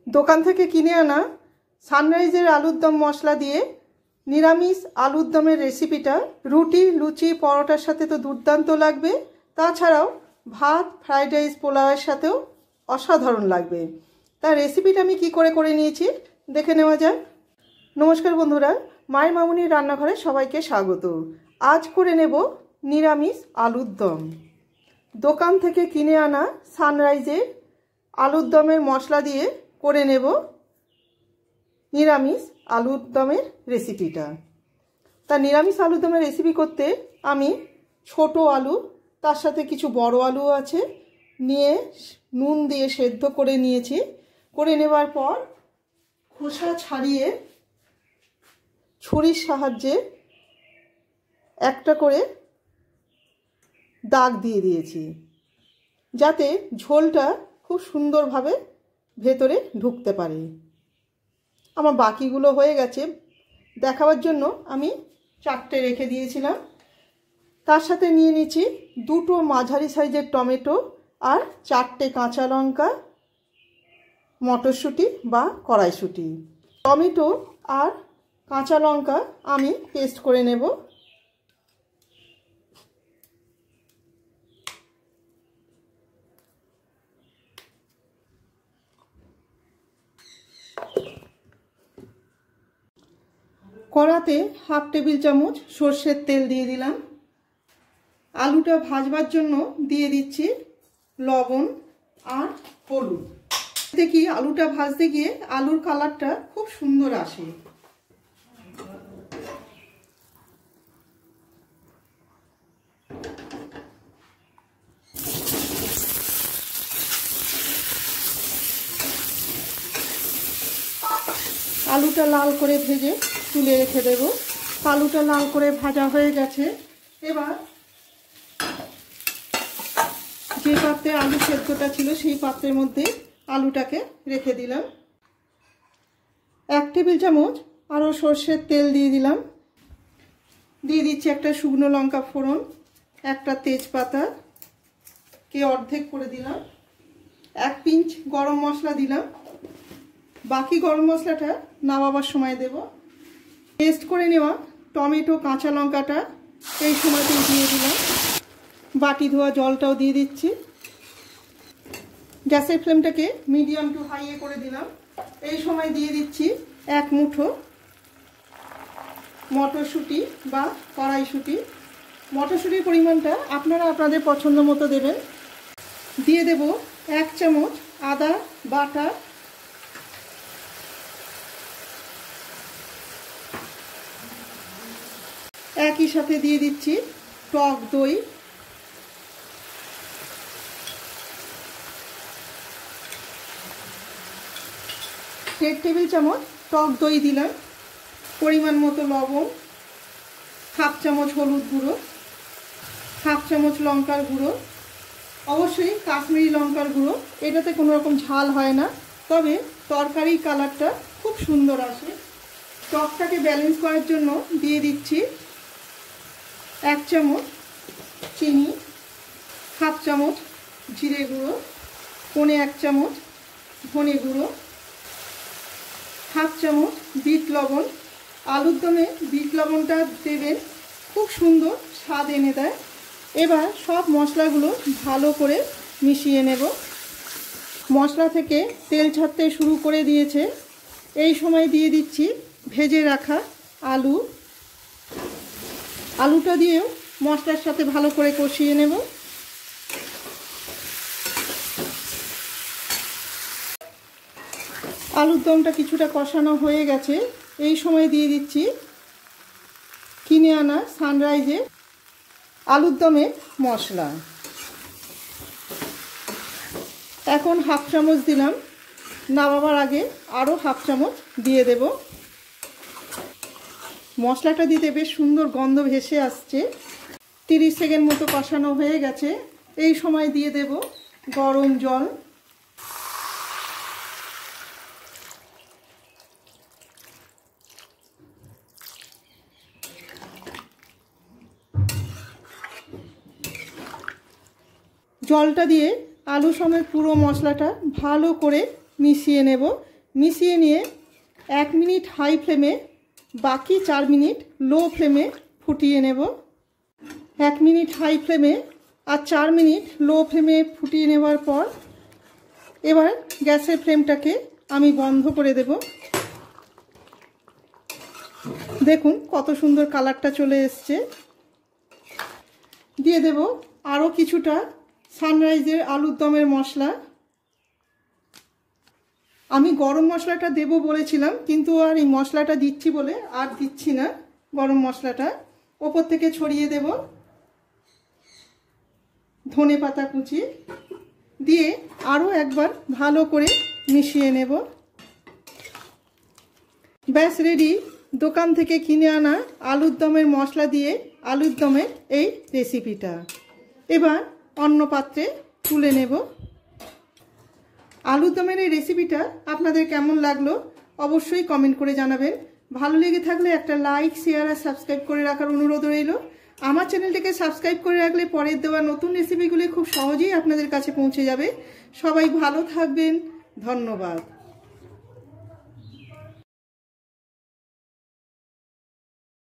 দোকান থেকে কিনে আনা সানরাইজের আলুর দম মশলা দিয়ে নিরামিষ আলুর দমের রেসিপিটা রুটি, লুচি, পরোটার সাথে তো দুর্দান্ত লাগবে। তাছাড়াও ভাত, ফ্রাইড রাইস, পোলাওয়ের সাথেও অসাধারণ লাগবে। তার রেসিপিটা আমি কি করে নিয়েছি দেখে নেওয়া যাক। নমস্কার বন্ধুরা, মায়ের মামুনির রান্নাঘরে সবাইকে স্বাগত। আজ করে নেব নিরামিষ আলুর দম। দোকান থেকে কিনে আনা সানরাইজের আলুর দমের মশলা দিয়ে করে নেব নিরামিষ আলুর দমের রেসিপিটা। তা নিরামিষ আলুর দমের রেসিপি করতে আমি ছোট আলু, তার সাথে কিছু বড় আলু আছে, নিয়ে নুন দিয়ে সেদ্ধ করে নিয়েছি। করে নেবার পর খোসা ছাড়িয়ে ছুরির সাহায্যে একটা করে দাগ দিয়ে দিয়েছি, যাতে ঝোলটা খুব সুন্দরভাবে ভেতরে ঢুকতে পারে। আমার বাকিগুলো হয়ে গেছে, দেখাবার জন্য আমি 4টে রেখে দিয়েছিলাম। তার সাথে নিয়ে নিচ্ছি 2টো মাঝারি সাইজের টমেটো আর 4টে কাঁচা লঙ্কা, মটরশুঁটি বা কড়াইশুঁটি। টমেটো আর কাঁচা লঙ্কা আমি পেস্ট করে নেব। কড়াতে 1/2 টেবিল চামচ সর্ষের তেল দিয়ে দিলাম। আলুটা ভাজবার জন্য দিয়ে দিচ্ছি লবণ আর হলুদ। দেখি আলুটা ভাজতে গিয়ে আলুর কালারটা খুব সুন্দর আসে। আলুটা লাল করে ভেজে তুলে রেখে দেব। আলুটা লাল করে ভাজা হয়ে গেছে। এবার যে পাত্রে আলু সেদ্ধটা ছিল সেই পাত্রের মধ্যে আলুটাকে রেখে দিলাম। 1 টেবিল চামচ আরও সর্ষের তেল দিয়ে দিলাম। দিয়ে দিচ্ছি একটা শুকনো লঙ্কা ফোড়ন, একটা তেজপাতা কে অর্ধেক করে দিলাম, 1 পিঞ্চ গরম মশলা দিলাম। বাকি গরম মশলাটা নামাবার সময় দেব। পেস্ট করে নেওয়া টমেটো, কাঁচা লঙ্কাটা এই সময়তেই দিয়ে দিলাম। বাটি ধোয়া জলটাও দিয়ে দিচ্ছি। গ্যাসের ফ্লেমটাকে মিডিয়াম টু হাইয়ে করে দিলাম। এই সময় দিয়ে দিচ্ছি 1 মুঠো মটরশুঁটি বা কড়াইশুঁটি। মটরশুঁটির পরিমাণটা আপনারা আপনাদের পছন্দ মতো দেবেন। দিয়ে দেব 1 চামচ আদা বাটা, একই সাথে দিয়ে দিচ্ছি টক দই, 1.5 টেবিল চামচ টক দই দিলাম। পরিমাণ মতো লবণ, 1/2 চামচ হলুদ গুঁড়ো, 1/2 চামচ লঙ্কার গুঁড়ো, অবশ্যই কাশ্মীরি লঙ্কার গুঁড়ো। এটাতে কোনো রকম ঝাল হয় না, তবে তরকারির কালারটা খুব সুন্দর আসে। টকটাকে ব্যালেন্স করার জন্য দিয়ে দিচ্ছি 1 চামচ চিনি, 1/2 চামচ জিরে গুঁড়ো, 1/4 চামচ ধনে গুঁড়ো, 1/2 চামচ বিট লবণ। আলুর দমে বিট লবণটা দেবেন, খুব সুন্দর স্বাদ এনে দেয়। এবার সব মশলাগুলো ভালো করে মিশিয়ে নেব। মশলা থেকে তেল ছাড়তে শুরু করে দিয়েছে। এই সময় দিয়ে দিচ্ছি ভেজে রাখা আলু। আলুটা দিয়েও মশলার সাথে ভালো করে কষিয়ে নেব। আলুর দমটা কিছুটা কষানো হয়ে গেছে। এই সময় দিয়ে দিচ্ছি কিনে আনা সানরাইজের আলুর দমের মশলা। এখন 1/2 চামচ দিলাম, নামাবার আগে আরও 1/2 চামচ দিয়ে দেব। মশলাটা দিতে বেশ সুন্দর গন্ধ ভেসে আসছে। 30 সেকেন্ড মতো কষানো হয়ে গেছে। এই সময় দিয়ে দেব গরম জল। জলটা দিয়ে আলু সমেত পুরো মশলাটা ভালো করে মিশিয়ে নেব। মিশিয়ে নিয়ে 1 মিনিট হাই ফ্লেমে, বাকি 4 মিনিট লো ফ্লেমে ফুটিয়ে নেব। 1 মিনিট হাই ফ্লেমে আর 4 মিনিট লো ফ্লেমে ফুটিয়ে নেওয়ার পর এবার গ্যাসের ফ্লেমটাকে আমি বন্ধ করে দেব। দেখুন কত সুন্দর কালারটা চলে এসছে। দিয়ে দেব আরও কিছুটা সানরাইজের আলুর দমের মশলা। আমি গরম মশলাটা দেব বলেছিলাম, কিন্তু আর এই মশলাটা দিচ্ছি বলে আর দিচ্ছি না। গরম মশলাটা ওপর থেকে ছড়িয়ে দেব। ধনে পাতা কুচি দিয়ে আরও একবার ভালো করে মিশিয়ে নেব। ব্যাস রেডি দোকান থেকে কিনে আনা আলুর দমের মশলা দিয়ে আলুর দমের এই রেসিপিটা। এবার অন্য পাত্রে তুলে নেব। আলুর দমের এই রেসিপিটা আপনাদের কেমন লাগলো অবশ্যই কমেন্ট করে জানাবেন। ভালো লেগে থাকলে একটা লাইক, শেয়ার আর সাবস্ক্রাইব করে রাখার অনুরোধ রইল। আমার চ্যানেলটিকে সাবস্ক্রাইব করে রাখলে পরের দেওয়া নতুন রেসিপিগুলি খুব সহজেই আপনাদের কাছে পৌঁছে যাবে। সবাই ভালো থাকবেন। ধন্যবাদ।